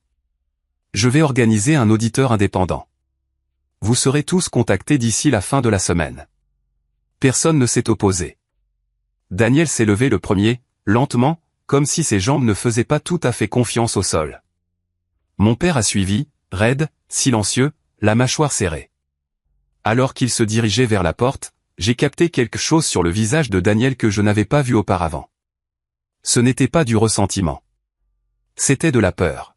Je vais organiser un auditeur indépendant. Vous serez tous contactés d'ici la fin de la semaine. Personne ne s'est opposé. Daniel s'est levé le premier, lentement, comme si ses jambes ne faisaient pas tout à fait confiance au sol. Mon père a suivi, raide, silencieux, la mâchoire serrée. Alors qu'il se dirigeait vers la porte, j'ai capté quelque chose sur le visage de Daniel que je n'avais pas vu auparavant. Ce n'était pas du ressentiment. C'était de la peur.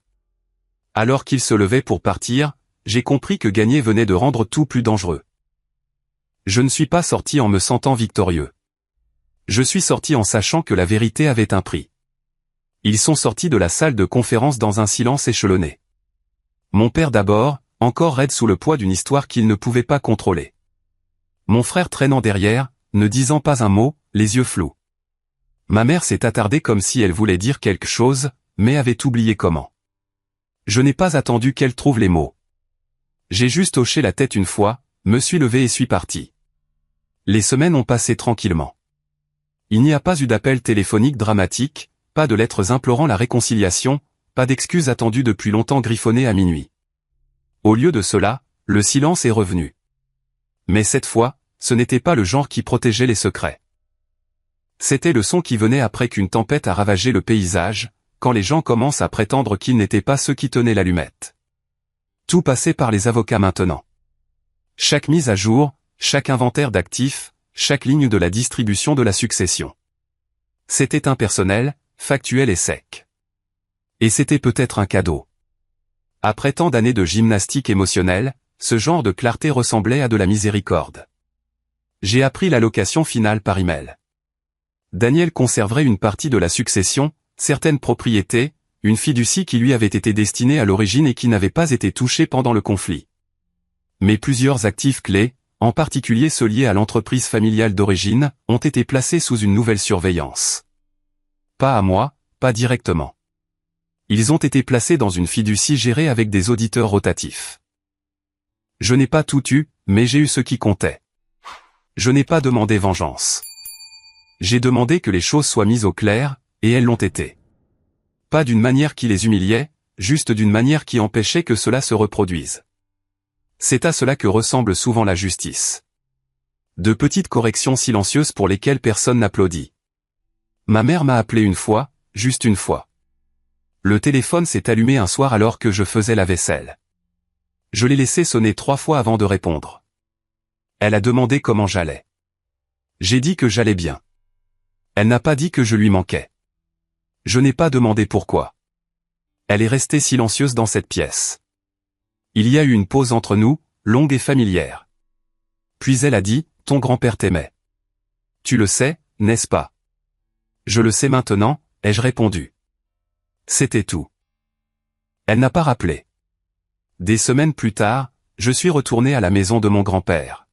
Alors qu'il se levait pour partir, j'ai compris que gagner venait de rendre tout plus dangereux. Je ne suis pas sorti en me sentant victorieux. Je suis sorti en sachant que la vérité avait un prix. Ils sont sortis de la salle de conférence dans un silence échelonné. Mon père d'abord, encore raide sous le poids d'une histoire qu'il ne pouvait pas contrôler. Mon frère traînant derrière, ne disant pas un mot, les yeux flous. Ma mère s'est attardée comme si elle voulait dire quelque chose, mais avait oublié comment. Je n'ai pas attendu qu'elle trouve les mots. J'ai juste hoché la tête une fois, me suis levé et suis parti. Les semaines ont passé tranquillement. Il n'y a pas eu d'appel téléphonique dramatique, pas de lettres implorant la réconciliation, pas d'excuses attendues depuis longtemps griffonnées à minuit. Au lieu de cela, le silence est revenu. Mais cette fois, ce n'était pas le genre qui protégeait les secrets. C'était le son qui venait après qu'une tempête a ravagé le paysage, quand les gens commencent à prétendre qu'ils n'étaient pas ceux qui tenaient l'allumette. Tout passait par les avocats maintenant. Chaque mise à jour, chaque inventaire d'actifs, chaque ligne de la distribution de la succession. C'était impersonnel, factuel et sec. Et c'était peut-être un cadeau. Après tant d'années de gymnastique émotionnelle, ce genre de clarté ressemblait à de la miséricorde. J'ai appris l'allocation finale par email. Daniel conserverait une partie de la succession, certaines propriétés, une fiducie qui lui avait été destinée à l'origine et qui n'avait pas été touchée pendant le conflit. Mais plusieurs actifs clés, en particulier ceux liés à l'entreprise familiale d'origine, ont été placés sous une nouvelle surveillance. Pas à moi, pas directement. Ils ont été placés dans une fiducie gérée avec des auditeurs rotatifs. Je n'ai pas tout eu, mais j'ai eu ce qui comptait. Je n'ai pas demandé vengeance. J'ai demandé que les choses soient mises au clair, et elles l'ont été. Pas d'une manière qui les humiliait, juste d'une manière qui empêchait que cela se reproduise. C'est à cela que ressemble souvent la justice. De petites corrections silencieuses pour lesquelles personne n'applaudit. Ma mère m'a appelé une fois, juste une fois. Le téléphone s'est allumé un soir alors que je faisais la vaisselle. Je l'ai laissé sonner 3 fois avant de répondre. Elle a demandé comment j'allais. J'ai dit que j'allais bien. Elle n'a pas dit que je lui manquais. Je n'ai pas demandé pourquoi. Elle est restée silencieuse dans cette pièce. Il y a eu une pause entre nous, longue et familière. Puis elle a dit, « Ton grand-père t'aimait. » « Tu le sais, n'est-ce pas ?»« Je le sais maintenant », ai-je répondu. C'était tout. Elle n'a pas rappelé. Des semaines plus tard, je suis retourné à la maison de mon grand-père.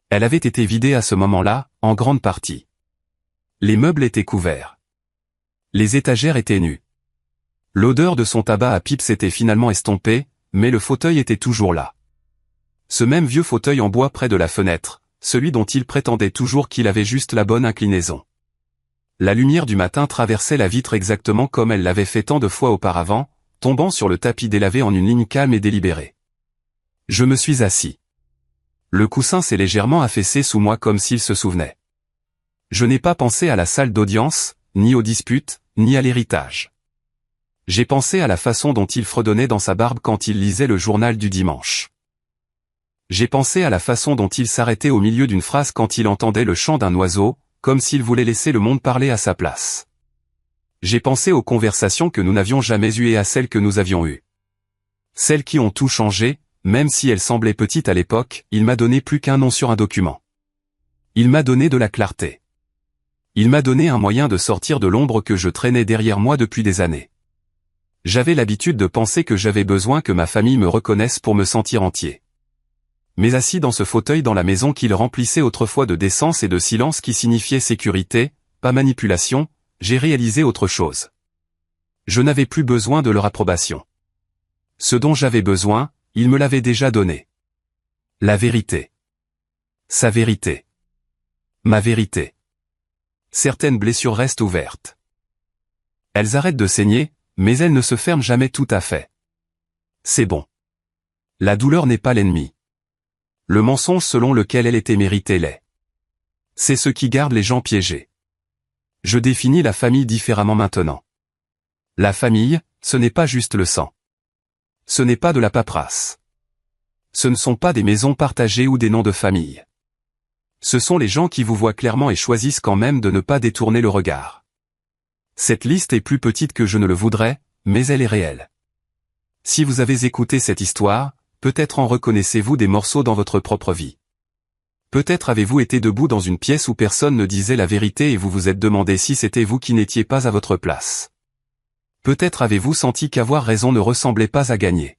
Elle avait été vidée à ce moment-là, en grande partie. Les meubles étaient couverts. Les étagères étaient nues. L'odeur de son tabac à pipe s'était finalement estompée, mais le fauteuil était toujours là. Ce même vieux fauteuil en bois près de la fenêtre, celui dont il prétendait toujours qu'il avait juste la bonne inclinaison. La lumière du matin traversait la vitre exactement comme elle l'avait fait tant de fois auparavant, tombant sur le tapis délavé en une ligne calme et délibérée. Je me suis assis. Le coussin s'est légèrement affaissé sous moi comme s'il se souvenait. Je n'ai pas pensé à la salle d'audience, ni aux disputes, ni à l'héritage. J'ai pensé à la façon dont il fredonnait dans sa barbe quand il lisait le journal du dimanche. J'ai pensé à la façon dont il s'arrêtait au milieu d'une phrase quand il entendait le chant d'un oiseau, comme s'il voulait laisser le monde parler à sa place. J'ai pensé aux conversations que nous n'avions jamais eues et à celles que nous avions eues. Celles qui ont tout changé, même si elles semblaient petites à l'époque, il m'a donné plus qu'un nom sur un document. Il m'a donné de la clarté. Il m'a donné un moyen de sortir de l'ombre que je traînais derrière moi depuis des années. J'avais l'habitude de penser que j'avais besoin que ma famille me reconnaisse pour me sentir entier. Mais assis dans ce fauteuil dans la maison qu'il remplissait autrefois de décence et de silence qui signifiait sécurité, pas manipulation, j'ai réalisé autre chose. Je n'avais plus besoin de leur approbation. Ce dont j'avais besoin, ils me l'avaient déjà donné. La vérité. Sa vérité. Ma vérité. Certaines blessures restent ouvertes. Elles arrêtent de saigner, mais elles ne se ferment jamais tout à fait. C'est bon. La douleur n'est pas l'ennemi. Le mensonge selon lequel elle était méritée l'est. C'est ce qui garde les gens piégés. Je définis la famille différemment maintenant. La famille, ce n'est pas juste le sang. Ce n'est pas de la paperasse. Ce ne sont pas des maisons partagées ou des noms de famille. Ce sont les gens qui vous voient clairement et choisissent quand même de ne pas détourner le regard. Cette liste est plus petite que je ne le voudrais, mais elle est réelle. Si vous avez écouté cette histoire, peut-être en reconnaissez-vous des morceaux dans votre propre vie. Peut-être avez-vous été debout dans une pièce où personne ne disait la vérité et vous vous êtes demandé si c'était vous qui n'étiez pas à votre place. Peut-être avez-vous senti qu'avoir raison ne ressemblait pas à gagner.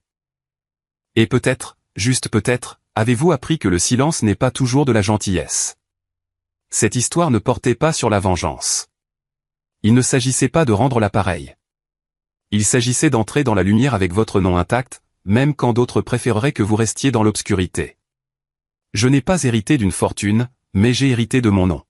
Et peut-être, juste peut-être, avez-vous appris que le silence n'est pas toujours de la gentillesse. Cette histoire ne portait pas sur la vengeance. Il ne s'agissait pas de rendre l'appareil. Il s'agissait d'entrer dans la lumière avec votre nom intact, même quand d'autres préféreraient que vous restiez dans l'obscurité. Je n'ai pas hérité d'une fortune, mais j'ai hérité de mon nom.